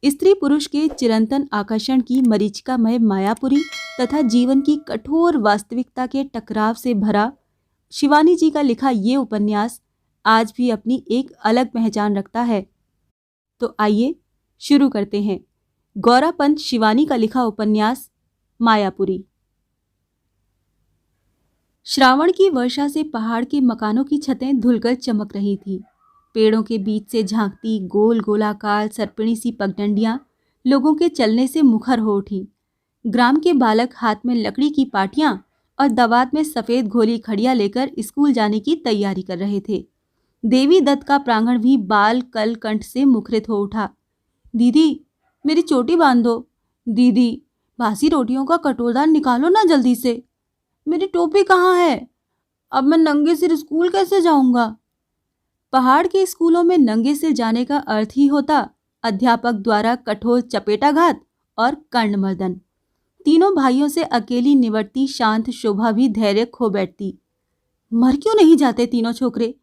स्त्री पुरुष के चिरंतन आकर्षण की मरीचिकामय मायापुरी तथा जीवन की कठोर वास्तविकता के टकराव से भरा शिवानी जी का लिखा ये उपन्यास आज भी अपनी एक अलग पहचान रखता है। तो आइए शुरू करते हैं गौरा पंत शिवानी का लिखा उपन्यास मायापुरी। श्रावण की वर्षा से पहाड़ के मकानों की छतें धुलकर चमक रही थी। पेड़ों के बीच से झांकती गोल गोलाकार सरपणी सी पगडंडियां लोगों के चलने से मुखर हो उठी। ग्राम के बालक हाथ में लकड़ी की पाटियां और दवात में सफेद घोली खड़िया लेकर स्कूल जाने की तैयारी कर रहे थे। देवी दत्त का प्रांगण भी बाल कल कंठ से मुखरित हो उठा। दीदी, मेरी चोटी बांध दो। दीदी, बासी रोटियों का कटोरदान निकालो ना जल्दी से। मेरी टोपी कहाँ है? अब मैं नंगे सिर स्कूल कैसे जाऊंगा? पहाड़ के स्कूलों में नंगे सिर जाने का अर्थ ही होता अध्यापक द्वारा कठोर चपेटाघात और कर्णमर्दन। तीनों भाइयों से अकेली निवटती शांत शोभा भी धैर्य खो बैठती। मर क्यों नहीं जाते तीनों छोकरे?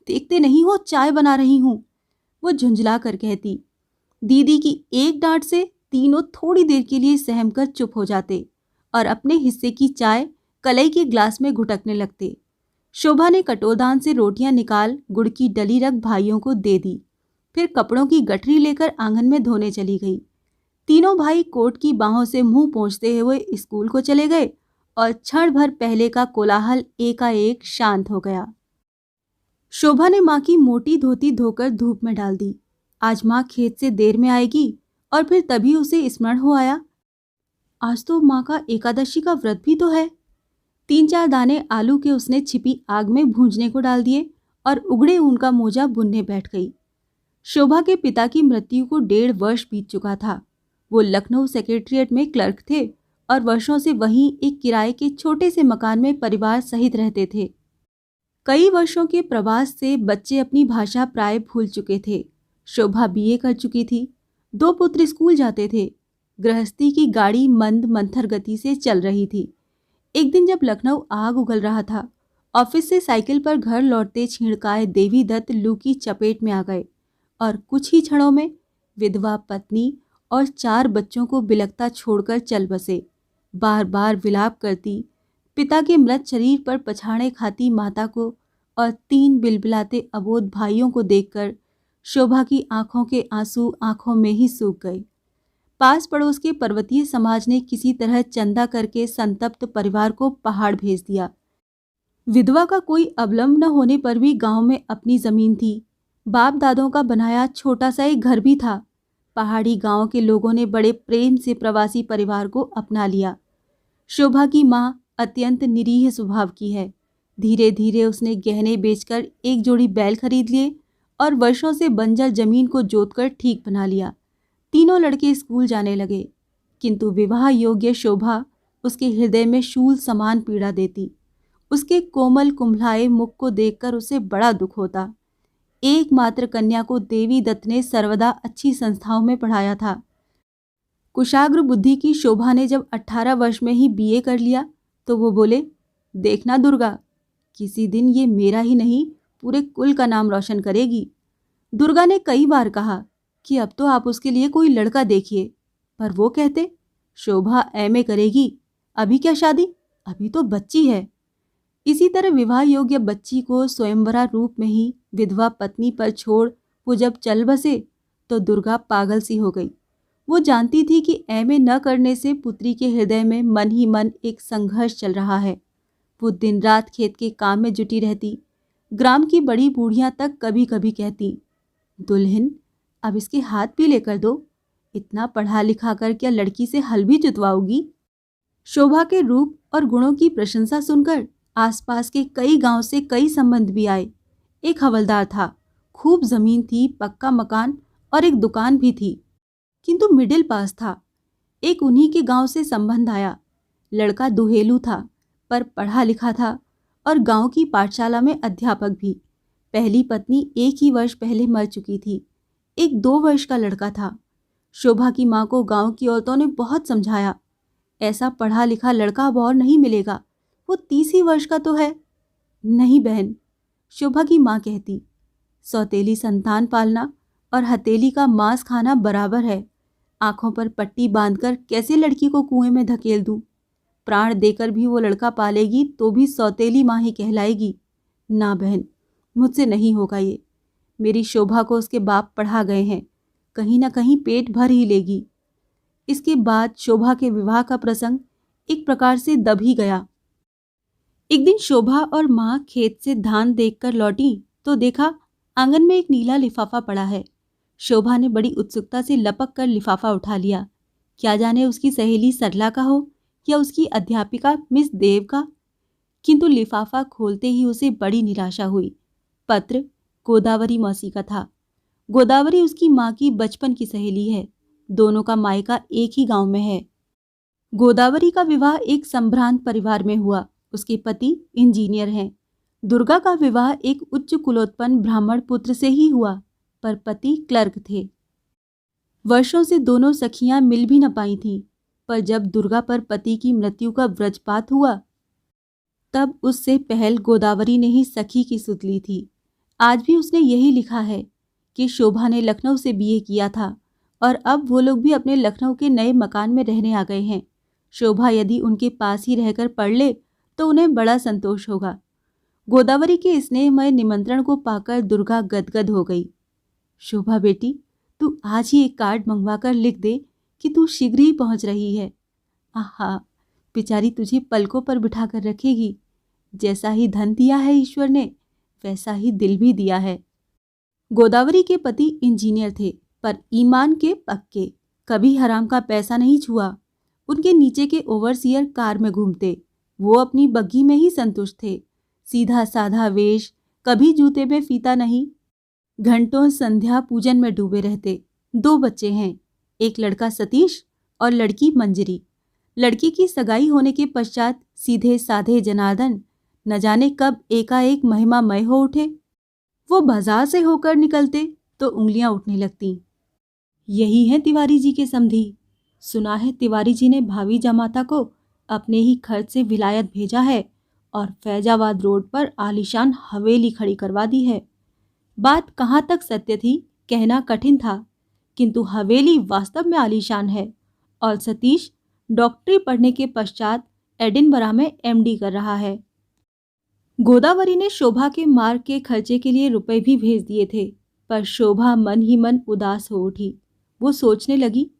देखते नहीं हो चाय बना रही हूं, वो झुंझला कर कहती। दीदी की एक डांट से तीनों थोड़ी देर के लिए सहम कर चुप हो जाते और अपने हिस्से की चाय कलई के ग्लास में घुटकने लगते। शोभा ने कटोरदान से रोटियां निकाल गुड़ की डली रख भाइयों को दे दी। फिर कपड़ों की गठरी लेकर आंगन में धोने चली गई। तीनों भाई कोट की बाहों से मुंह पोंछते हुए स्कूल को चले गए और क्षण भर पहले का कोलाहल एकाएक शांत हो गया। शोभा ने माँ की मोटी धोती धोकर धूप में डाल दी। आज माँ खेत से देर में आएगी और फिर तभी उसे स्मरण हो आया, आज तो माँ का एकादशी का व्रत भी तो है। 3-4 दाने आलू के उसने छिपी आग में भूंजने को डाल दिए और उगड़े ऊन का मोजा बुनने बैठ गई। शोभा के पिता की मृत्यु को 1.5 वर्ष बीत चुका था। वो लखनऊ सेक्रेटेरिएट में क्लर्क थे और वर्षों से वहीं एक किराए के छोटे से मकान में परिवार सहित रहते थे। कई वर्षों के प्रवास से बच्चे अपनी भाषा प्राय भूल चुके थे। शोभा बीए कर चुकी थी। 2 पुत्र स्कूल जाते थे। गृहस्थी की गाड़ी मंद मंथर गति से चल रही थी। एक दिन जब लखनऊ आग उगल रहा था, ऑफिस से साइकिल पर घर लौटते छीणकाए देवी दत्त लू की चपेट में आ गए और कुछ ही क्षणों में विधवा पत्नी और 4 बच्चों को बिलखता छोड़कर चल बसे। बार बार विलाप करती पिता के मृत शरीर पर पछाड़े खाती माता को और 3 बिलबिलाते अबोध भाइयों को देखकर शोभा की आंखों के आंसू आंखों में ही सूख गए। पास पड़ोस के पर्वतीय समाज ने किसी तरह चंदा करके संतप्त परिवार को पहाड़ भेज दिया। विधवा का कोई अवलंब न होने पर भी गांव में अपनी जमीन थी। बाप दादों का बनाया छोटा सा एक घर भी था। पहाड़ी गांव के लोगों ने बड़े प्रेम से प्रवासी परिवार को अपना लिया। शोभा की माँ अत्यंत निरीह स्वभाव की है। धीरे धीरे उसने गहने बेचकर एक जोड़ी बैल खरीद लिए और वर्षों से बंजर जमीन को जोतकर ठीक बना लिया। तीनों लड़के स्कूल जाने लगे, किंतु विवाह योग्य शोभा उसके हृदय में शूल समान पीड़ा देती। उसके कोमल कुम्भलाए मुख को देखकर उसे बड़ा दुख होता। एकमात्र कन्या को देवी दत्त ने सर्वदा अच्छी संस्थाओं में पढ़ाया था। कुशाग्र बुद्धि की शोभा ने जब 18 वर्ष में ही बीए कर लिया तो वो बोले, देखना दुर्गा, किसी दिन ये मेरा ही नहीं पूरे कुल का नाम रोशन करेगी। दुर्गा ने कई बार कहा कि अब तो आप उसके लिए कोई लड़का देखिए, पर वो कहते, शोभा एमए करेगी, अभी क्या शादी, अभी तो बच्ची है। इसी तरह विवाह योग्य बच्ची को स्वयंवरा रूप में ही विधवा पत्नी पर छोड़ वो जब चल बसे तो दुर्गा पागल सी हो गई। वो जानती थी कि एमए न करने से पुत्री के हृदय में मन ही मन एक संघर्ष चल रहा है। वो दिन रात खेत के काम में जुटी रहती। ग्राम की बड़ी बूढ़ियां तक कभी कभी कहती, दुल्हन अब इसके हाथ पीले कर दो, इतना पढ़ा लिखा कर क्या लड़की से हल भी जुतवाओगी। शोभा के रूप और गुणों की प्रशंसा सुनकर आसपास के कई गांव से कई संबंध भी आए। एक हवलदार था, खूब जमीन थी, पक्का मकान और एक दुकान भी थी, किंतु मिडिल पास था। एक उन्हीं के गांव से संबंध आया। लड़का दुहेलू था पर पढ़ा लिखा था और गांव की पाठशाला में अध्यापक भी। पहली पत्नी एक ही वर्ष पहले मर चुकी थी। एक 2 वर्ष का लड़का था। शोभा की माँ को गांव की औरतों ने बहुत समझाया, ऐसा पढ़ा लिखा लड़का अब और नहीं मिलेगा, वो 30 ही वर्ष का तो है। नहीं बहन, शोभा की माँ कहती, सौतेली संतान पालना और हथेली का मांस खाना बराबर है। आंखों पर पट्टी बांधकर कैसे लड़की को कुएं में धकेल दूं? प्राण देकर भी वो लड़का पालेगी तो भी सौतेली माँ ही कहलाएगी। ना बहन, मुझसे नहीं होगा ये। मेरी शोभा को उसके बाप पढ़ा गए हैं, कहीं ना कहीं पेट भर ही लेगी। इसके बाद शोभा के विवाह का प्रसंग एक प्रकार से दब ही गया। एक दिन शोभा और माँ खेत से धान देखकर लौटी तो देखा आंगन में एक नीला लिफाफा पड़ा है। शोभा ने बड़ी उत्सुकता से लपक कर लिफाफा उठा लिया। क्या जाने उसकी सहेली सरला का हो या उसकी अध्यापिका मिस देव का। किंतु लिफाफा खोलते ही उसे बड़ी निराशा हुई। पत्र गोदावरी मौसी का था। गोदावरी उसकी माँ की बचपन की सहेली है। दोनों का मायका एक ही गांव में है। गोदावरी का विवाह एक संभ्रांत परिवार में हुआ। उसके पति इंजीनियर हैं। दुर्गा का विवाह एक उच्च कुलोत्पन्न ब्राह्मण पुत्र से ही हुआ, पर पति क्लर्क थे। वर्षों से दोनों सखियां मिल भी न पाई थीं, पर जब दुर्गा पर पति की मृत्यु का वज्रपात हुआ तब उससे पहल गोदावरी ने ही सखी की सुध ली थी। आज भी उसने यही लिखा है कि शोभा ने लखनऊ से बीए किया था और अब वो लोग भी अपने लखनऊ के नए मकान में रहने आ गए हैं। शोभा यदि उनके पास ही रहकर पढ़ ले तो उन्हें बड़ा संतोष होगा। गोदावरी के स्नेहमय निमंत्रण को पाकर दुर्गा गदगद हो गई। शोभा बेटी, तू आज ही एक कार्ड मंगवा कर लिख दे कि तू शीघ्र ही पहुंच रही है। आहा, बेचारी तुझे पलकों पर बिठा कर रखेगी। जैसा ही धन दिया है ईश्वर ने, वैसा ही दिल भी दिया है। गोदावरी के पति इंजीनियर थे, पर ईमान के पक्के। कभी हराम का पैसा नहीं छुआ। उनके नीचे के ओवरसियर कार में घूमते, वो अपनी बग्घी में ही संतुष्ट थे। सीधा साधा वेश, कभी जूते में फीता नहीं। घंटों संध्या पूजन में डूबे रहते। 2 बच्चे हैं, एक लड़का सतीश और लड़की मंजरी। लड़की की सगाई होने के पश्चात सीधे साधे जनार्दन न जाने कब एकाएक महिमामय हो उठे। वो बाजार से होकर निकलते तो उंगलियां उठने लगती। यही है तिवारी जी के समधी। सुना है तिवारी जी ने भावी जमाता को अपने ही खर्च से विलायत भेजा है और फैजाबाद रोड पर आलीशान हवेली खड़ी करवा दी है। बात कहाँ तक सत्य थी कहना कठिन था, किंतु हवेली वास्तव में आलीशान है और सतीश डॉक्टरी पढ़ने के पश्चात एडिनबरा में एमडी कर रहा है। गोदावरी ने शोभा के मार्ग के खर्चे के लिए रुपए भी भेज दिए थे, पर शोभा मन ही मन उदास हो उठी। वो सोचने लगी,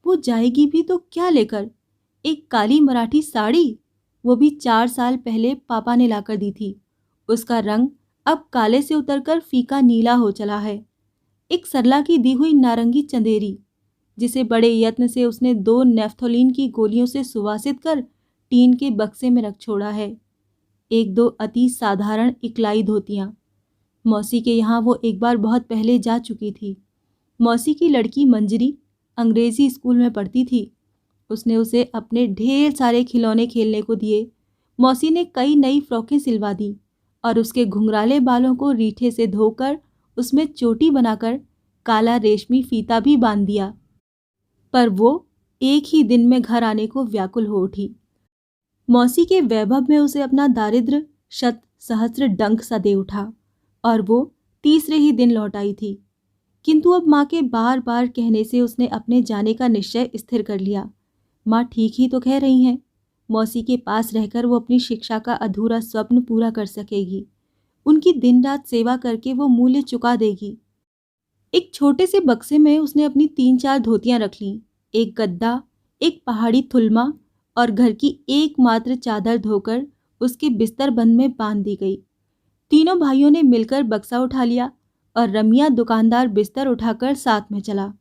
वो जाएगी भी तो क्या लेकर? एक काली मराठी साड़ी, वो भी 4 साल पहले पापा ने लाकर दी थी। उसका रंग अब काले से उतरकर फीका नीला हो चला है। एक सरला की दी हुई नारंगी चंदेरी, जिसे बड़े यत्न से उसने 2 नेफ्थोलीन की गोलियों से सुवासित कर टीन के बक्से में रख छोड़ा है। 1-2 अति साधारण इकलाई धोतियाँ। मौसी के यहाँ वो एक बार बहुत पहले जा चुकी थी। मौसी की लड़की मंजरी अंग्रेजी स्कूल में पढ़ती थी। उसने उसे अपने ढेर सारे खिलौने खेलने को दिए। मौसी ने कई नई फ्रॉकें सिलवा दी और उसके घुंघराले बालों को रीठे से धोकर उसमें चोटी बनाकर काला रेशमी फीता भी बांध दिया। पर वो एक ही दिन में घर आने को व्याकुल हो उठी। मौसी के वैभव में उसे अपना दारिद्र्य 100 सहस्त्र डंक सा दे उठा और वो तीसरे ही दिन लौट आई थी। किंतु अब माँ के बार बार कहने से उसने अपने जाने का निश्चय स्थिर कर लिया। माँ ठीक ही तो कह रही हैं। मौसी के पास रहकर वो अपनी शिक्षा का अधूरा स्वप्न पूरा कर सकेगी। उनकी दिन रात सेवा करके वो मूल्य चुका देगी। एक छोटे से बक्से में उसने अपनी 3-4 धोतियां रख लीं, एक गद्दा, एक पहाड़ी थुल्मा और घर की एकमात्र चादर धोकर उसके बिस्तर बंद में बांध दी गई। तीनों भाइयों ने मिलकर बक्सा उठा लिया और रमिया दुकानदार बिस्तर उठाकर साथ में चला।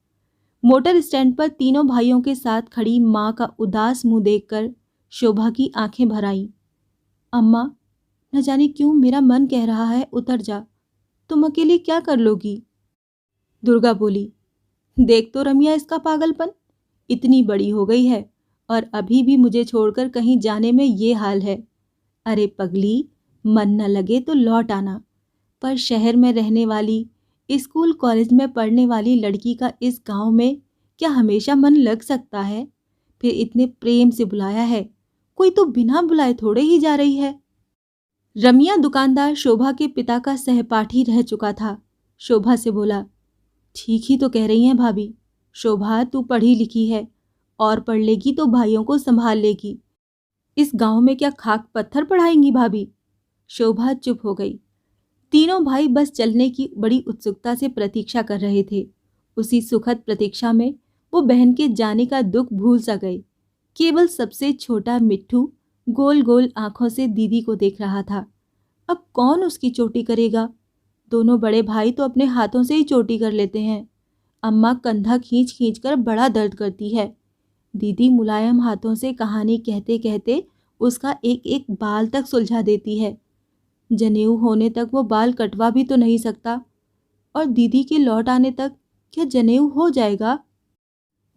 मोटर स्टैंड पर तीनों भाइयों के साथ खड़ी माँ का उदास मुंह देखकर शोभा की आंखें भर आईं। अम्मा, न जाने क्यों मेरा मन कह रहा है उतर जा। तुम अकेली क्या कर लोगी? दुर्गा बोली, देख तो रमिया इसका पागलपन। इतनी बड़ी हो गई है और अभी भी मुझे छोड़कर कहीं जाने में ये हाल है। अरे पगली, मन न लगे तो लौट आना। पर शहर में रहने वाली, स्कूल कॉलेज में पढ़ने वाली लड़की का इस गांव में क्या हमेशा मन लग सकता है? फिर इतने प्रेम से बुलाया है, कोई तो बिना बुलाए थोड़े ही जा रही है। रमिया दुकानदार शोभा के पिता का सहपाठी रह चुका था। शोभा से बोला, ठीक ही तो कह रही हैं भाभी। शोभा, तू पढ़ी लिखी है और पढ़ लेगी तो भाइयों को संभाल लेगी। इस गांव में क्या खाक पत्थर पढ़ाएंगी भाभी? शोभा चुप हो गई। तीनों भाई बस चलने की बड़ी उत्सुकता से प्रतीक्षा कर रहे थे। उसी सुखद प्रतीक्षा में वो बहन के जाने का दुख भूल सा गए। केवल सबसे छोटा मिट्ठू गोल गोल आंखों से दीदी को देख रहा था। अब कौन उसकी चोटी करेगा? दोनों बड़े भाई तो अपने हाथों से ही चोटी कर लेते हैं। अम्मा कंधा खींच खींच कर बड़ा दर्द करती है। दीदी मुलायम हाथों से कहानी कहते कहते उसका एक एक बाल तक सुलझा देती है। जनेऊ होने तक वो बाल कटवा भी तो नहीं सकता, और दीदी के लौट आने तक क्या जनेऊ हो जाएगा?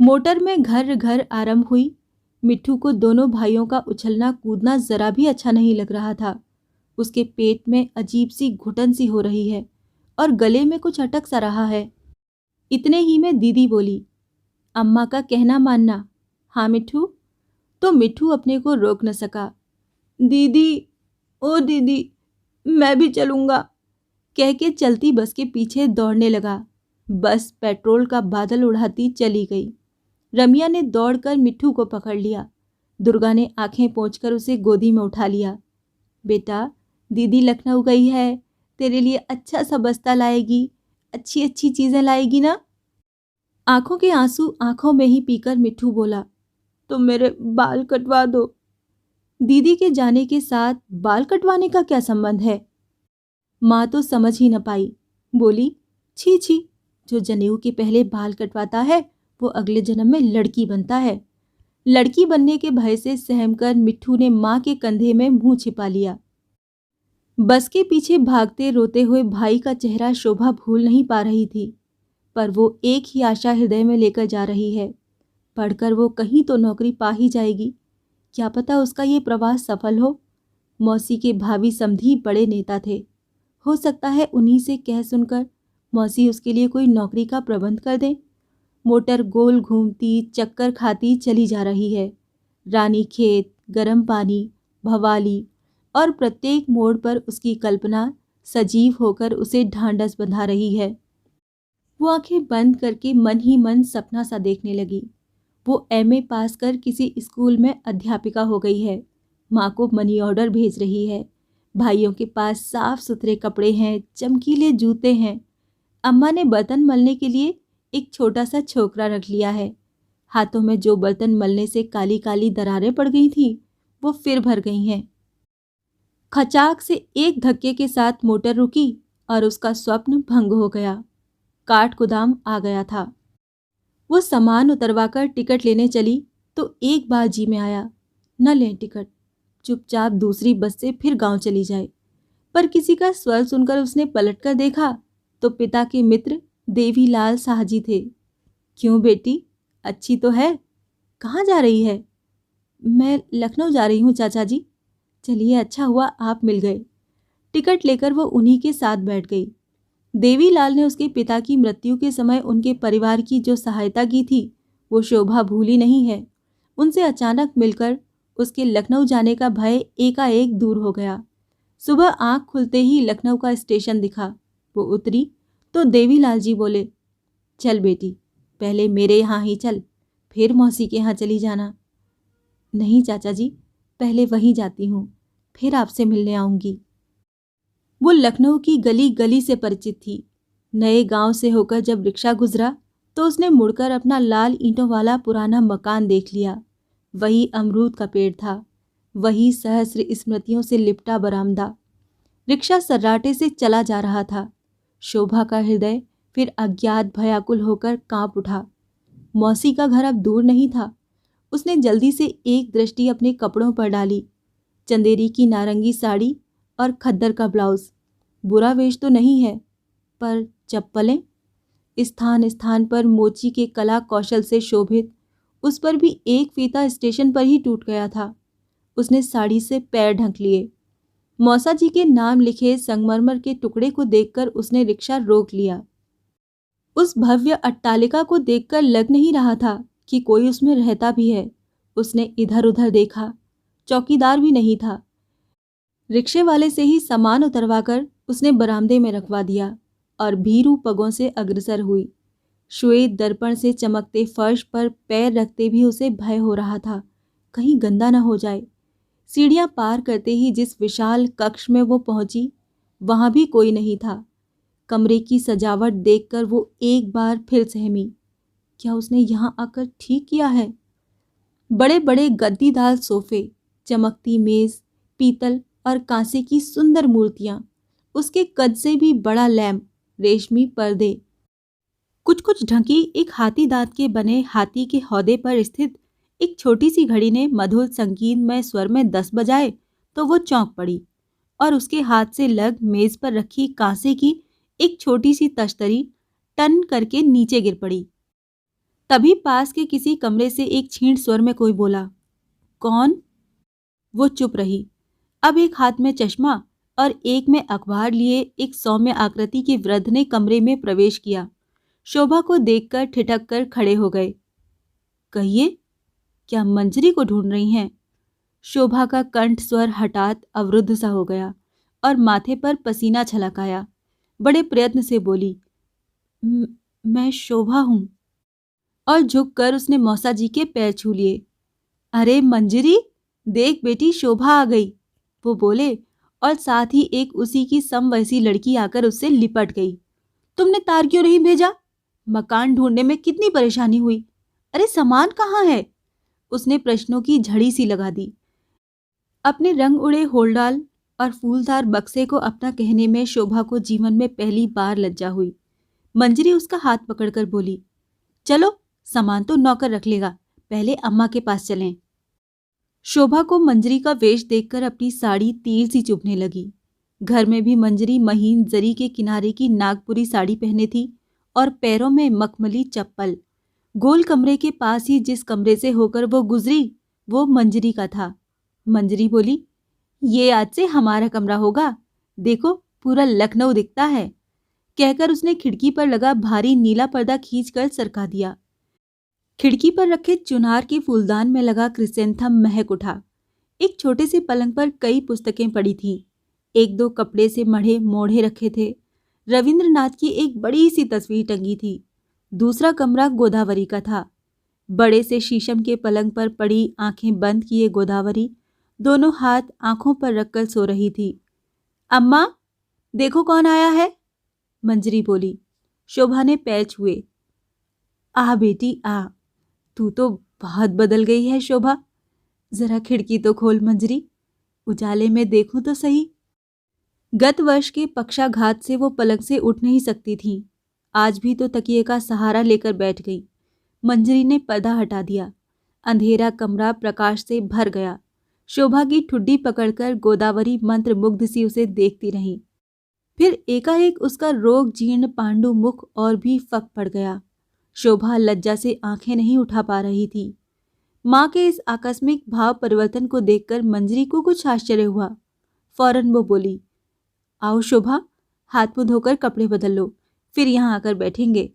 मोटर में घर घर आरंभ हुई। मिट्ठू को दोनों भाइयों का उछलना कूदना जरा भी अच्छा नहीं लग रहा था। उसके पेट में अजीब सी घुटन सी हो रही है और गले में कुछ अटक सा रहा है। इतने ही में दीदी बोली, अम्मा का कहना मानना। हाँ मिट्ठू? तो मिट्ठू अपने को रोक न सका। दीदी, ओ दीदी, मैं भी चलूँगा, कह के चलती बस के पीछे दौड़ने लगा। बस पेट्रोल का बादल उड़ाती चली गई। रमिया ने दौड़कर मिट्ठू को पकड़ लिया। दुर्गा ने आंखें पोंछकर उसे गोदी में उठा लिया। बेटा, दीदी लखनऊ गई है, तेरे लिए अच्छा सा बस्ता लाएगी, अच्छी अच्छी चीज़ें लाएगी ना? आंखों के आंसू आंखों में ही पीकर मिट्ठू बोला, तो मेरे बाल कटवा दो। दीदी के जाने के साथ बाल कटवाने का क्या संबंध है? माँ तो समझ ही न पाई। बोली, छी छी, जो जनेऊ के पहले बाल कटवाता है वो अगले जन्म में लड़की बनता है। लड़की बनने के भय से सहमकर मिट्ठू ने माँ के कंधे में मुंह छिपा लिया। बस के पीछे भागते रोते हुए भाई का चेहरा शोभा भूल नहीं पा रही थी, पर वो एक ही आशा हृदय में लेकर जा रही है। पढ़कर वो कहीं तो नौकरी पा ही जाएगी। क्या पता उसका ये प्रवास सफल हो। मौसी के भाभी समधी बड़े नेता थे। हो सकता है उन्हीं से कह सुनकर मौसी उसके लिए कोई नौकरी का प्रबंध कर दें। मोटर गोल घूमती चक्कर खाती चली जा रही है। रानी खेत, गर्म पानी, भवाली और प्रत्येक मोड़ पर उसकी कल्पना सजीव होकर उसे ढांढस बंधा रही है। वो आंखें बंद करके मन ही मन सपना सा देखने लगी। वो एमए पास कर किसी स्कूल में अध्यापिका हो गई है। माँ को मनी ऑर्डर भेज रही है। भाइयों के पास साफ सुथरे कपड़े हैं, चमकीले जूते हैं। अम्मा ने बर्तन मलने के लिए एक छोटा सा छोकरा रख लिया है। हाथों में जो बर्तन मलने से काली काली दरारें पड़ गई थी वो फिर भर गई हैं। खचाक से एक धक्के के साथ मोटर रुकी और उसका स्वप्न भंग हो गया। काठ गोदाम आ गया था। वो सामान उतरवाकर टिकट लेने चली तो एक बार जी में आया, न लें टिकट, चुपचाप दूसरी बस से फिर गांव चली जाए। पर किसी का स्वर सुनकर उसने पलटकर देखा तो पिता के मित्र देवीलाल साहजी थे। क्यों बेटी, अच्छी तो है, कहाँ जा रही है? मैं लखनऊ जा रही हूँ चाचा जी। चलिए, अच्छा हुआ आप मिल गए। टिकट लेकर वो उन्हीं के साथ बैठ गई। देवीलाल ने उसके पिता की मृत्यु के समय उनके परिवार की जो सहायता की थी वो शोभा भूली नहीं है। उनसे अचानक मिलकर उसके लखनऊ जाने का भय एकाएक दूर हो गया। सुबह आंख खुलते ही लखनऊ का स्टेशन दिखा। वो उतरी तो देवीलाल जी बोले, चल बेटी, पहले मेरे यहाँ ही चल, फिर मौसी के यहाँ चली जाना। नहीं चाचा जी, पहले वहीं जाती हूँ, फिर आपसे मिलने आऊँगी। वो लखनऊ की गली गली से परिचित थी। नए गांव से होकर जब रिक्शा गुजरा तो उसने मुड़कर अपना लाल ईंटों वाला पुराना मकान देख लिया। वही अमरूद का पेड़ था, वही सहस्र स्मृतियों से लिपटा बरामदा। रिक्शा सर्राटे से चला जा रहा था। शोभा का हृदय फिर अज्ञात भयाकुल होकर कांप उठा। मौसी का घर अब दूर नहीं था। उसने जल्दी से एक दृष्टि अपने कपड़ों पर डाली। चंदेरी की नारंगी साड़ी और खद्दर का ब्लाउज। बुरा वेश तो नहीं है, पर चप्पलें स्थान स्थान पर मोची के कला कौशल से शोभित। उस पर भी एक फीता स्टेशन पर ही टूट गया था। उसने साड़ी से पैर ढक लिए। मौसा जी के नाम लिखे संगमरमर के टुकड़े को देखकर उसने रिक्शा रोक लिया। उस भव्य अट्टालिका को देखकर लग नहीं रहा था कि कोई उसमें रहता भी है। उसने इधर उधर देखा, चौकीदार भी नहीं था। रिक्शे वाले से ही सामान उतरवाकर उसने बरामदे में रखवा दिया और भीरू पगों से अग्रसर हुई। श्वेत दर्पण से चमकते फर्श पर पैर रखते भी उसे भय हो रहा था, कहीं गंदा न हो जाए। सीढ़ियां पार करते ही जिस विशाल कक्ष में वो पहुंची, वहां भी कोई नहीं था। कमरे की सजावट देखकर वो एक बार फिर सहमी। क्या उसने यहाँ आकर ठीक किया है? बड़े बड़े गद्दीदार सोफे, चमकती मेज, पीतल और कांसे की सुंदर मूर्तियां, उसके कद से भी बड़ा लैंप, रेशमी पर्दे, कुछ कुछ ढकी एक हाथी दांत के बने हाथी के हौदे पर स्थित एक छोटी सी घड़ी ने मधुर संगीतमय स्वर में 10 बजाए तो वो चौंक पड़ी और उसके हाथ से लग मेज पर रखी कांसे की एक छोटी सी तश्तरी टन करके नीचे गिर पड़ी। तभी पास के किसी कमरे से एक क्षीण स्वर में कोई बोला, कौन? वो चुप रही। अब एक हाथ में चश्मा और एक में अखबार लिए एक सौम्य आकृति के वृद्ध ने कमरे में प्रवेश किया। शोभा को देखकर ठिठक कर खड़े हो गए। कहिए, क्या मंजरी को ढूंढ रही हैं? शोभा का कंठ स्वर हठात अवरुद्ध सा हो गया और माथे पर पसीना छलक आया। बड़े प्रयत्न से बोली, मैं शोभा हूं। और झुककर उसने मौसा जी के पैर छू लिए। अरे मंजरी, देख बेटी, शोभा आ गई, वो बोले और साथ ही एक उसी की समवयसी लड़की आकर उससे लिपट गई। तुमने तार क्यों नहीं भेजा? मकान ढूंढने में कितनी परेशानी हुई। अरे सामान कहाँ है? उसने प्रश्नों की झड़ी सी लगा दी। अपने रंग उड़े होलडाल और फूलदार बक्से को अपना कहने में शोभा को जीवन में पहली बार लज्जा हुई। मंजरी उसका हाथ पकड़कर बोली, चलो, सामान तो नौकर रख लेगा, पहले अम्मा के पास चलें। शोभा को मंजरी का वेश देखकर अपनी साड़ी तीर सी चुभने लगी। घर में भी मंजरी महीन जरी के किनारे की नागपुरी साड़ी पहने थी और पैरों में मखमली चप्पल। गोल कमरे के पास ही जिस कमरे से होकर वो गुजरी, वो मंजरी का था। मंजरी बोली, ये आज से हमारा कमरा होगा, देखो पूरा लखनऊ दिखता है। कहकर उसने खिड़की पर लगा भारी नीला पर्दा खींचकर सरका दिया। खिड़की पर रखे चुनार के फूलदान में लगा क्रिसेंथम महक उठा। एक छोटे से पलंग पर कई पुस्तकें पड़ी थीं। एक दो कपड़े से मढ़े मोढ़े रखे थे। रविंद्रनाथ की एक बड़ी सी तस्वीर टंगी थी। दूसरा कमरा गोदावरी का था। बड़े से शीशम के पलंग पर पड़ी आंखें बंद किए गोदावरी दोनों हाथ आंखों पर रखकर सो रही थी। अम्मा, देखो कौन आया है, मंजरी बोली। शोभा ने पैर छुए। आ बेटी आ, तू तो बहुत बदल गई है शोभा। जरा खिड़की तो खोल मंजरी, उजाले में देखूं तो सही। गत वर्ष के पक्षाघात से वो पलंग से उठ नहीं सकती थी। आज भी तो तकिए का सहारा लेकर बैठ गई। मंजरी ने पर्दा हटा दिया। अंधेरा कमरा प्रकाश से भर गया। शोभा की ठुड्डी पकड़कर गोदावरी मंत्र मुग्ध सी उसे देखती रही। फिर एकाएक उसका रोग जीर्ण पांडु मुख और भी फक पड़ गया। शोभा लज्जा से आंखें नहीं उठा पा रही थी। माँ के इस आकस्मिक भाव परिवर्तन को देखकर मंजरी को कुछ आश्चर्य हुआ। फौरन वो बोली, आओ शोभा, हाथ मुंह धोकर कपड़े बदल लो, फिर यहाँ आकर बैठेंगे।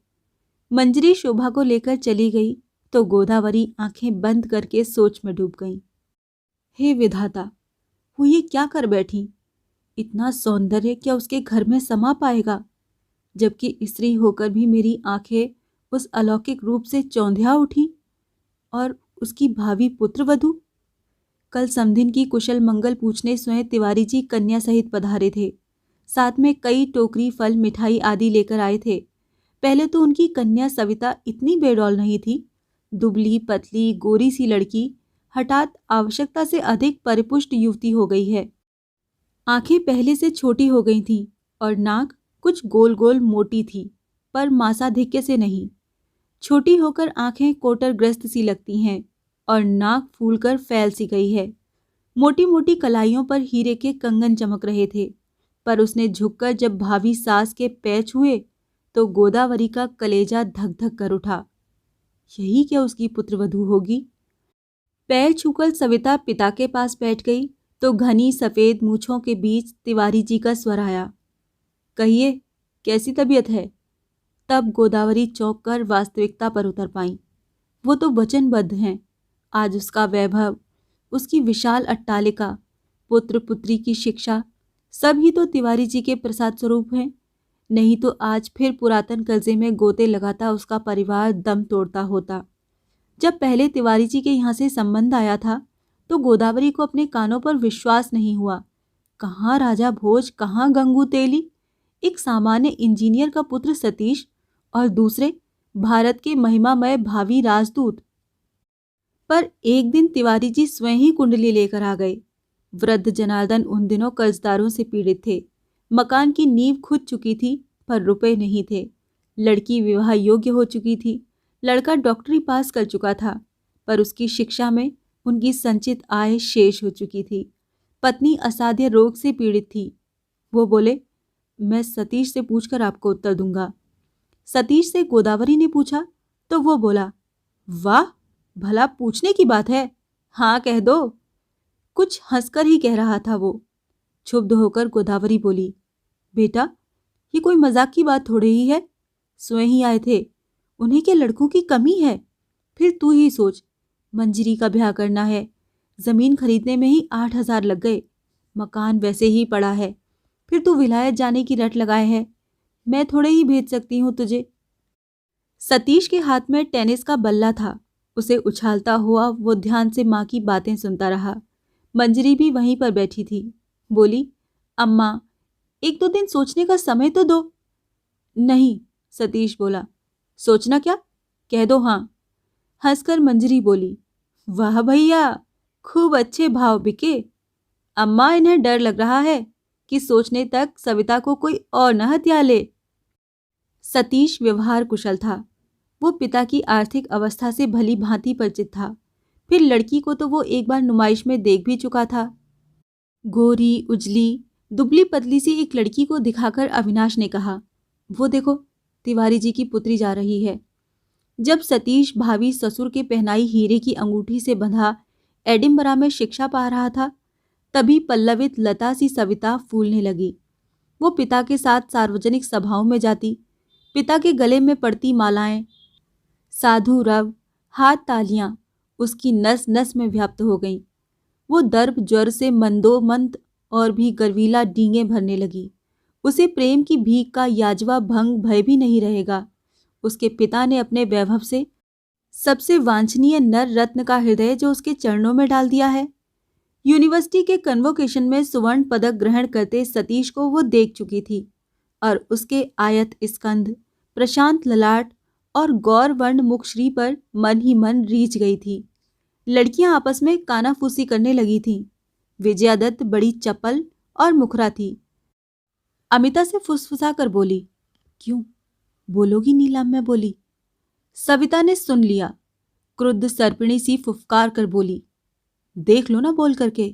मंजरी शोभा को लेकर चली गई तो गोदावरी आंखें बंद करके सोच में डूब गई। हे विधाता, वो ये क्या कर बैठी? इतना सौंदर्य क्या उसके घर में समा पाएगा? जबकि स्त्री होकर भी मेरी आंखें उस अलौकिक रूप से चौंधिया उठी। और उसकी भावी पुत्रवधू। कल समधिन की कुशल मंगल पूछने स्वयं तिवारी जी कन्या सहित पधारे थे। साथ में कई टोकरी फल मिठाई आदि लेकर आए थे। पहले तो उनकी कन्या सविता इतनी बेडौल नहीं थी। दुबली पतली गोरी सी लड़की हठात आवश्यकता से अधिक परिपुष्ट युवती हो गई है। आंखें पहले से छोटी हो गई थीं और नाक कुछ गोल गोल मोटी थी, पर मांसाधिक्य से नहीं। छोटी होकर आंखें कोटरग्रस्त सी लगती हैं और नाक फूलकर फैल सी गई है। मोटी मोटी कलाइयों पर हीरे के कंगन चमक रहे थे, पर उसने झुककर जब भावी सास के पैर छुए तो गोदावरी का कलेजा धक धक कर उठा। यही क्या उसकी पुत्रवधू होगी? पैर छूकर सविता पिता के पास बैठ गई तो घनी सफेद मूछों के बीच तिवारी जी का स्वर आया, कहिए, कैसी तबीयत है? तब गोदावरी चौंक कर वास्तविकता पर उतर पाई। वो तो वचनबद्ध हैं। आज उसका वैभव, उसकी विशाल अट्टालिका, पुत्र पुत्री की शिक्षा, सब ही तो तिवारी जी के प्रसाद स्वरूप हैं। नहीं तो आज फिर पुरातन कर्जे में गोते लगाता उसका परिवार दम तोड़ता होता। जब पहले तिवारी जी के यहाँ से संबंध आया था तो गोदावरी को अपने कानों पर विश्वास नहीं हुआ। कहाँ राजा भोज, कहाँ गंगू तेली। एक सामान्य इंजीनियर का पुत्र सतीश और दूसरे भारत के महिमामय भावी राजदूत। पर एक दिन तिवारी जी स्वयं ही कुंडली लेकर आ गए। वृद्ध जनार्दन उन दिनों कर्जदारों से पीड़ित थे। मकान की नींव खुद चुकी थी पर रुपए नहीं थे। लड़की विवाह योग्य हो चुकी थी। लड़का डॉक्टरी पास कर चुका था पर उसकी शिक्षा में उनकी संचित आय शेष हो चुकी थी। पत्नी असाध्य रोग से पीड़ित थी। वो बोले, मैं सतीश से पूछकर आपको उत्तर दूंगा। सतीश से गोदावरी ने पूछा तो वो बोला, वाह, भला पूछने की बात है, हाँ कह दो। कुछ हंसकर ही कह रहा था वो। क्षुब्ध होकर गोदावरी बोली, बेटा ये कोई मजाक की बात थोड़ी ही है। स्वयं ही आए थे, उन्हें क्या लड़कों की कमी है। फिर तू ही सोच, मंजरी का ब्याह करना है, जमीन खरीदने में ही 8,000 लग गए, मकान वैसे ही पड़ा है, फिर तू विलायत जाने की रट लगाए है। मैं थोड़े ही भेज सकती हूँ तुझे। सतीश के हाथ में टेनिस का बल्ला था। उसे उछालता हुआ वो ध्यान से माँ की बातें सुनता रहा। मंजरी भी वहीं पर बैठी थी। बोली, अम्मा एक दो दिन सोचने का समय तो दो। नहीं, सतीश बोला, सोचना क्या, कह दो हाँ। हंसकर मंजरी बोली, वाह भैया, खूब अच्छे भाव बिके। अम्मा इन्हें डर लग रहा है कि सोचने तक सविता को कोई और न हत्या ले। सतीश व्यवहार कुशल था। वो पिता की आर्थिक अवस्था से भली भांति परिचित था। फिर लड़की को तो वो एक बार नुमाइश में देख भी चुका था। गोरी, उजली, दुबली पतली सी एक लड़की को दिखाकर अविनाश ने कहा, वो देखो तिवारी जी की पुत्री जा रही है। जब सतीश भावी ससुर के पहनाई हीरे की अंगूठी से बंधा एडिम्बरा में शिक्षा पा रहा था तभी पल्लवित लता सी सविता फूलने लगी। वो पिता के साथ सार्वजनिक सभाओं में जाती, पिता के गले में पड़ती मालाएं, साधु रव, हाथ तालियां उसकी नस नस में व्याप्त हो गईं। वो दर्प ज्वर से मंदोमंद और भी गर्वीला डींगे भरने लगी। उसे प्रेम की भीख का याजवा भंग भय भी नहीं रहेगा। उसके पिता ने अपने वैभव से सबसे वांछनीय नर रत्न का हृदय जो उसके चरणों में डाल दिया है। यूनिवर्सिटी के कन्वोकेशन में सुवर्ण पदक ग्रहण करते सतीश को वो देख चुकी थी और उसके आयत स्कंध, प्रशांत ललाट और गौर वर्ण मुखश्री पर मन ही मन रीझ गई थी। लड़कियां आपस में कानाफूसी करने लगी थीं। विजयादत्त बड़ी चपल और मुखरा थी। अमिता से फुसफुसा कर बोली, क्यों बोलोगी नीलाम? में बोली। सविता ने सुन लिया। क्रुद्ध सर्पिणी सी फुफकार कर बोली, देख लो ना बोल करके।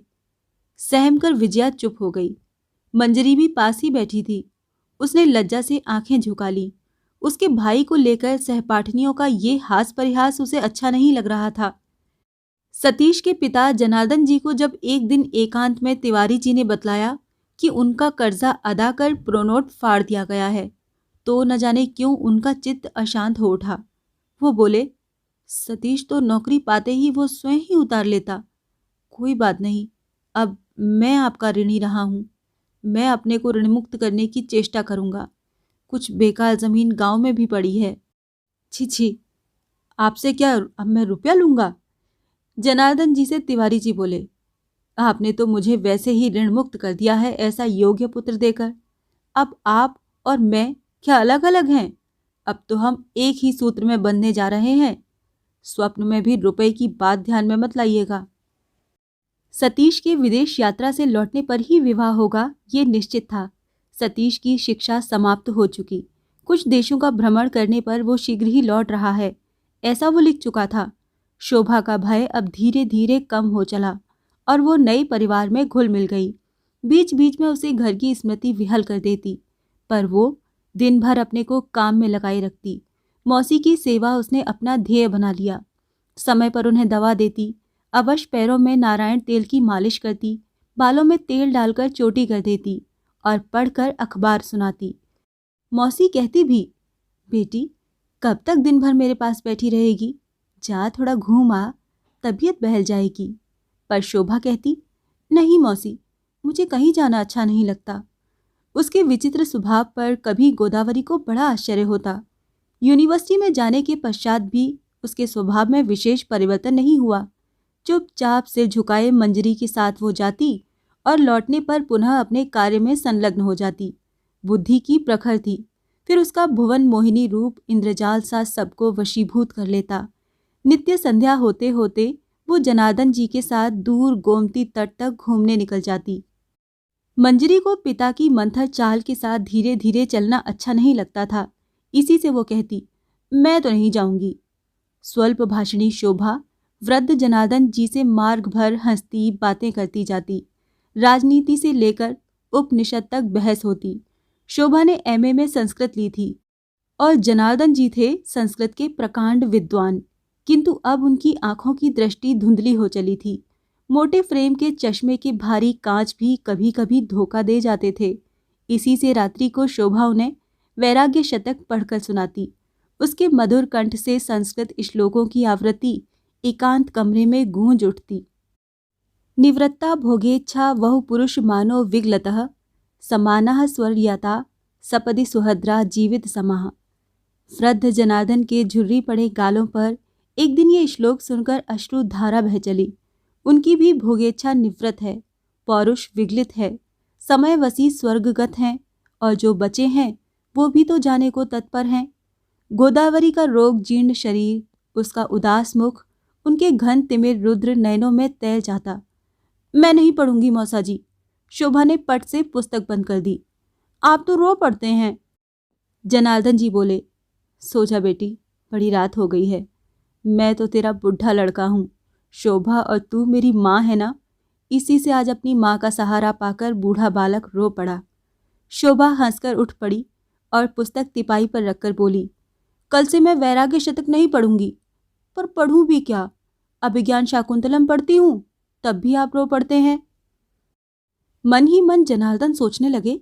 सहमकर विजया चुप हो गई। मंजरी भी पास ही बैठी थी। उसने लज्जा से आंखें झुका ली। उसके भाई को लेकर सहपाठिनियों का ये हास परिहास उसे अच्छा नहीं लग रहा था। सतीश के पिता जनार्दन जी को जब एक दिन एकांत में तिवारी जी ने बतलाया कि उनका कर्जा अदा कर प्रोनोट फाड़ दिया गया है तो न जाने क्यों उनका चित्त अशांत हो उठा। वो बोले, सतीश तो नौकरी पाते ही वो स्वयं ही उतार लेता। कोई बात नहीं, अब मैं आपका ऋणी रहा हूँ। मैं अपने को ऋणमुक्त करने की चेष्टा करूँगा। कुछ बेकार जमीन गांव में भी पड़ी है। छी छी, आपसे क्या अब मैं रुपया लूँगा? जनार्दन जी से तिवारी जी बोले, आपने तो मुझे वैसे ही ऋण मुक्त कर दिया है ऐसा योग्य पुत्र देकर। अब आप और मैं क्या अलग अलग हैं? अब तो हम एक ही सूत्र में बंधने जा रहे हैं। स्वप्न में भी रुपए की बात ध्यान में मत लाइएगा। सतीश के विदेश यात्रा से लौटने पर ही विवाह होगा ये निश्चित था। सतीश की शिक्षा समाप्त हो चुकी। कुछ देशों का भ्रमण करने पर वो शीघ्र ही लौट रहा है ऐसा वो लिख चुका था। शोभा का भय अब धीरे धीरे कम हो चला और वो नए परिवार में घुल मिल गई। बीच बीच में उसे घर की स्मृति विहल कर देती पर वो दिन भर अपने को काम में लगाए रखती। मौसी की सेवा उसने अपना ध्येय बना लिया। समय पर उन्हें दवा देती, अवश्य पैरों में नारायण तेल की मालिश करती, बालों में तेल डालकर चोटी कर देती और पढ़कर अखबार सुनाती। मौसी कहती भी, बेटी कब तक दिन भर मेरे पास बैठी रहेगी? जा थोड़ा घूम आ, तबीयत बहल जाएगी। पर शोभा कहती, नहीं मौसी, मुझे कहीं जाना अच्छा नहीं लगता। उसके विचित्र स्वभाव पर कभी गोदावरी को बड़ा आश्चर्य होता। यूनिवर्सिटी में जाने के पश्चात भी उसके स्वभाव में विशेष परिवर्तन नहीं हुआ। चुपचाप सिर झुकाए मंजरी के साथ वो जाती और लौटने पर पुनः अपने कार्य में संलग्न हो जाती। बुद्धि की प्रखर थी। फिर उसका भुवन मोहिनी रूप इंद्रजाल सा सबको वशीभूत कर लेता। नित्य संध्या होते होते वो जनार्दन जी के साथ दूर गोमती तट तक घूमने निकल जाती। मंजरी को पिता की मंथर चाल के साथ धीरे धीरे चलना अच्छा नहीं लगता था। इसी से वो कहती, मैं तो नहीं जाऊंगी। स्वल्प भाषणी शोभा वृद्ध जनार्दन जी से मार्ग भर हंसती बातें करती जाती। राजनीति से लेकर उपनिषद तक बहस होती। शोभा ने एमए में संस्कृत ली थी और जनार्दन जी थे संस्कृत के प्रकांड विद्वान, किंतु अब उनकी आंखों की दृष्टि धुंधली हो चली थी। मोटे फ्रेम के चश्मे के भारी कांच भी कभी कभी धोखा दे जाते थे। इसी से रात्रि को शोभा उन्हें वैराग्य शतक पढ़कर सुनाती। उसके मधुर कंठ से संस्कृत श्लोकों की आवृत्ति एकांत कमरे में गूंज उठती। निवृत्ता भोगेच्छा वहु पुरुष मानो विगलतः समानः स्वर्यता सपदि सुहद्रा जीवित समाह। वृद्ध जनार्दन के झुर्री पड़े गालों पर एक दिन ये श्लोक सुनकर अश्रु धारा बह चली। उनकी भी भोगेच्छा निवृत्त है, पौरुष विगलित है, समयवशी स्वर्गगत हैं, और जो बचे हैं वो भी तो जाने को तत्पर हैं। गोदावरी का रोग जीर्ण शरीर, उसका उदास मुख, उनके घन तिमिर रुद्र नयनों में तैर जाता। मैं नहीं पढ़ूंगी मौसा जी। शोभा ने पट से पुस्तक बंद कर दी। आप तो रो पड़ते हैं। जनार्दन जी बोले, सो जा बेटी, बड़ी रात हो गई है। मैं तो तेरा बुढ़ा लड़का हूँ। शोभा और तू मेरी माँ है ना। इसी से आज अपनी माँ का सहारा पाकर बूढ़ा बालक रो पड़ा। शोभा हंसकर उठ पड़ी और पुस्तक तिपाई पर रखकर बोली, कल से मैं वैराग्य शतक नहीं पढ़ूंगी। पर पढ़ूं भी क्या? अभिज्ञान शाकुंतलम पढ़ती हूँ, तब भी आप रो पड़ते हैं। मन ही मन जनार्दन सोचने लगे,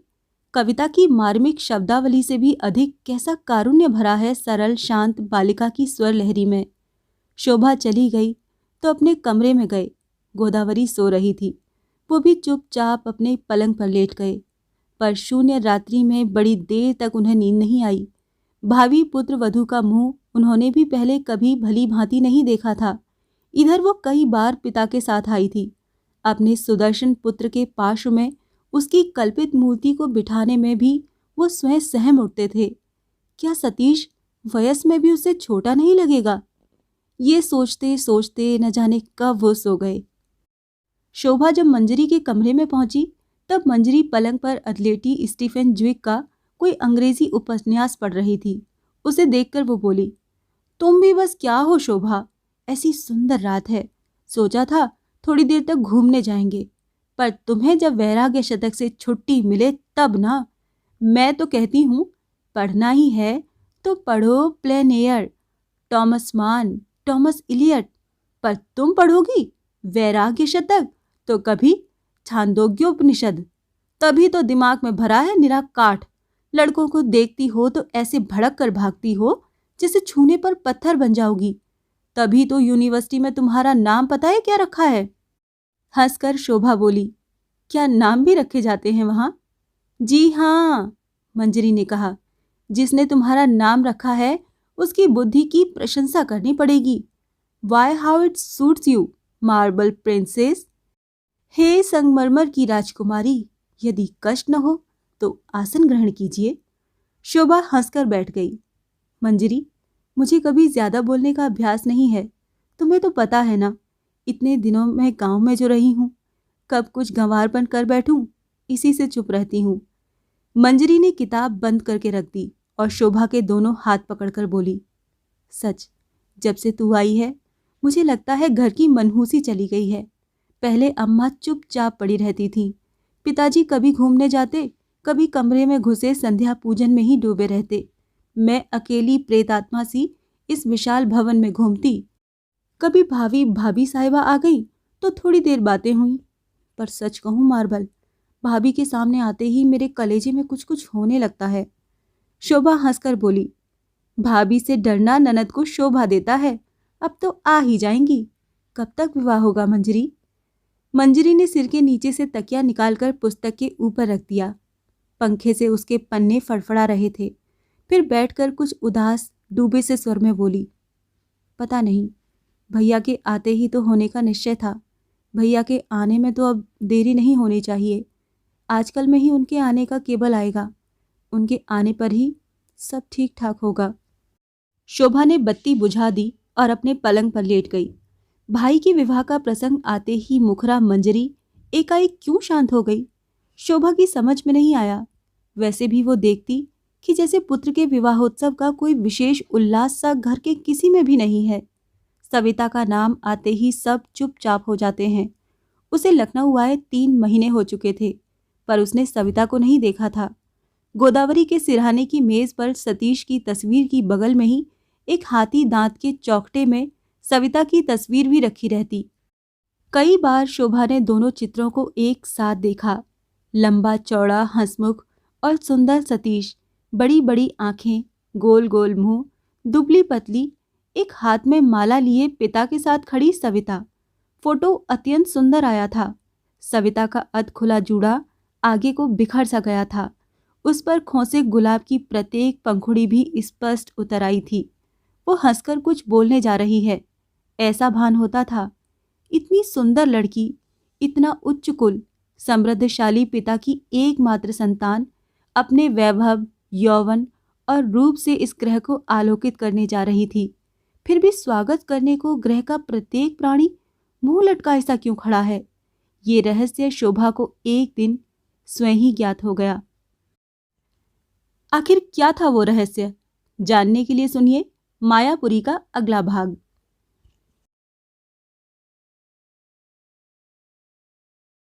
कविता की मार्मिक शब्दावली से भी अधिक कैसा कारुण्य भरा है सरल शांत बालिका की स्वर लहरी में। शोभा चली गई तो अपने कमरे में गए। गोदावरी सो रही थी। वो भी चुपचाप अपने पलंग पर लेट गए। पर शून्य रात्रि में बड़ी देर तक उन्हें नींद नहीं आई। भावी पुत्र वधू का मुंह उन्होंने भी पहले कभी भली भांति नहीं देखा था। इधर वो कई बार पिता के साथ आई थी। अपने सुदर्शन पुत्र के पार्श्व में उसकी कल्पित मूर्ति को बिठाने में भी वो स्वयं सहम उठते थे। क्या सतीश वयस में भी उससे छोटा नहीं लगेगा? ये सोचते सोचते न जाने कब वो सो गए। शोभा जब मंजरी के कमरे में पहुंची तब मंजरी पलंग पर अथलेटी स्टीफन ज्विग का कोई अंग्रेजी उपन्यास पढ़ रही थी। उसे देखकर वो बोली, तुम भी बस क्या हो शोभा, ऐसी सुंदर रात है। सोचा था थोड़ी देर तक घूमने जाएंगे, पर तुम्हें जब वैराग्य शतक से छुट्टी मिले तब ना। मैं तो कहती हूँ पढ़ना ही है तो पढ़ो प्लेन एयर, टॉमस मान, टॉमस इलियट। पर तुम पढ़ोगी वैराग्य शतक तो कभी छांदोग्योपनिषद। तभी तो दिमाग में भरा है निरा काठ। लड़कों को देखती हो तो ऐसे भड़क कर भागती हो जैसे छूने पर पत्थर बन जाओगी। तभी तो यूनिवर्सिटी में तुम्हारा नाम पता है क्या रखा है? हंसकर शोभा बोली, क्या नाम भी रखे जाते हैं वहां? जी हाँ, मंजरी ने कहा, जिसने तुम्हारा नाम रखा है उसकी बुद्धि की प्रशंसा करनी पड़ेगी। Why how it suits you marble princess. हे संगमरमर की राजकुमारी, यदि कष्ट न हो तो आसन ग्रहण कीजिए। शोभा हंसकर बैठ गई। मंजरी, मुझे कभी ज्यादा बोलने का अभ्यास नहीं है। तुम्हें तो पता है ना, इतने दिनों में गांव में जो रही हूं, कब कुछ गंवारपन कर बैठूं, इसी से चुप रहती हूं। मंजरी ने किताब बंद करके रख दी और शोभा के दोनों हाथ पकड़कर बोली, सच, जब से तू आई है मुझे लगता है घर की मनहूसी चली गई है। पहले अम्मा चुपचाप पड़ी रहती थीं। पिताजी कभी घूमने जाते, कभी कमरे में घुसे संध्या पूजन में ही डूबे रहते। मैं अकेली प्रेतात्मा सी इस विशाल भवन में घूमती। कभी भाभी साहिबा आ गई तो थोड़ी देर बातें हुई। पर सच कहूँ मार्बल, भाभी के सामने आते ही मेरे कलेजे में कुछ कुछ होने लगता है। शोभा हंसकर बोली, भाभी से डरना ननद को शोभा देता है। अब तो आ ही जाएंगी। कब तक विवाह होगा मंजरी? मंजरी ने सिर के नीचे से तकिया निकालकर पुस्तक के ऊपर रख दिया। पंखे से उसके पन्ने फड़फड़ा रहे थे। फिर बैठकर कुछ उदास डूबे से स्वर में बोली, पता नहीं, भैया के आते ही तो होने का निश्चय था। भैया के आने में तो अब देरी नहीं होनी चाहिए। आजकल में ही उनके आने का केबल आएगा। उनके आने पर ही सब ठीक ठाक होगा। शोभा ने बत्ती बुझा दी और अपने पलंग पर लेट गई। भाई के विवाह का प्रसंग आते ही मुखरा मंजरी एकाएक क्यों शांत हो गई, शोभा की समझ में नहीं आया। वैसे भी वो देखती कि जैसे पुत्र के विवाहोत्सव का कोई विशेष उल्लास सा घर के किसी में भी नहीं है। सविता का नाम आते ही सब चुपचाप हो जाते हैं। उसे लखनऊ आए 3 महीने हो चुके थे, पर उसने सविता को नहीं देखा था। गोदावरी के सिरहाने की मेज पर सतीश की तस्वीर की बगल में ही एक हाथी दांत के चौखटे में सविता की तस्वीर भी रखी रहती। कई बार शोभा ने दोनों चित्रों को एक साथ देखा। लंबा चौड़ा हंसमुख और सुंदर सतीश, बड़ी बड़ी आंखें, गोल गोल मुंह, दुबली पतली, एक हाथ में माला लिए पिता के साथ खड़ी सविता। फोटो अत्यंत सुंदर आया था। सविता का अध खुला जूड़ा आगे को बिखर सा गया था। उस पर खोसे गुलाब की प्रत्येक पंखुड़ी भी स्पष्ट उतर आई थी। वो हंसकर कुछ बोलने जा रही है, ऐसा भान होता था। इतनी सुंदर लड़की, इतना उच्च कुल, समृद्धशाली पिता की एकमात्र संतान अपने वैभव, यौवन और रूप से इस ग्रह को आलोकित करने जा रही थी। फिर भी स्वागत करने को ग्रह का प्रत्येक प्राणी मुंह लटकाए सा क्यों खड़ा है? ये रहस्य शोभा को एक दिन स्वयं ही ज्ञात हो गया। आखिर क्या था वो रहस्य? जानने के लिए सुनिए मायापुरी का अगला भाग।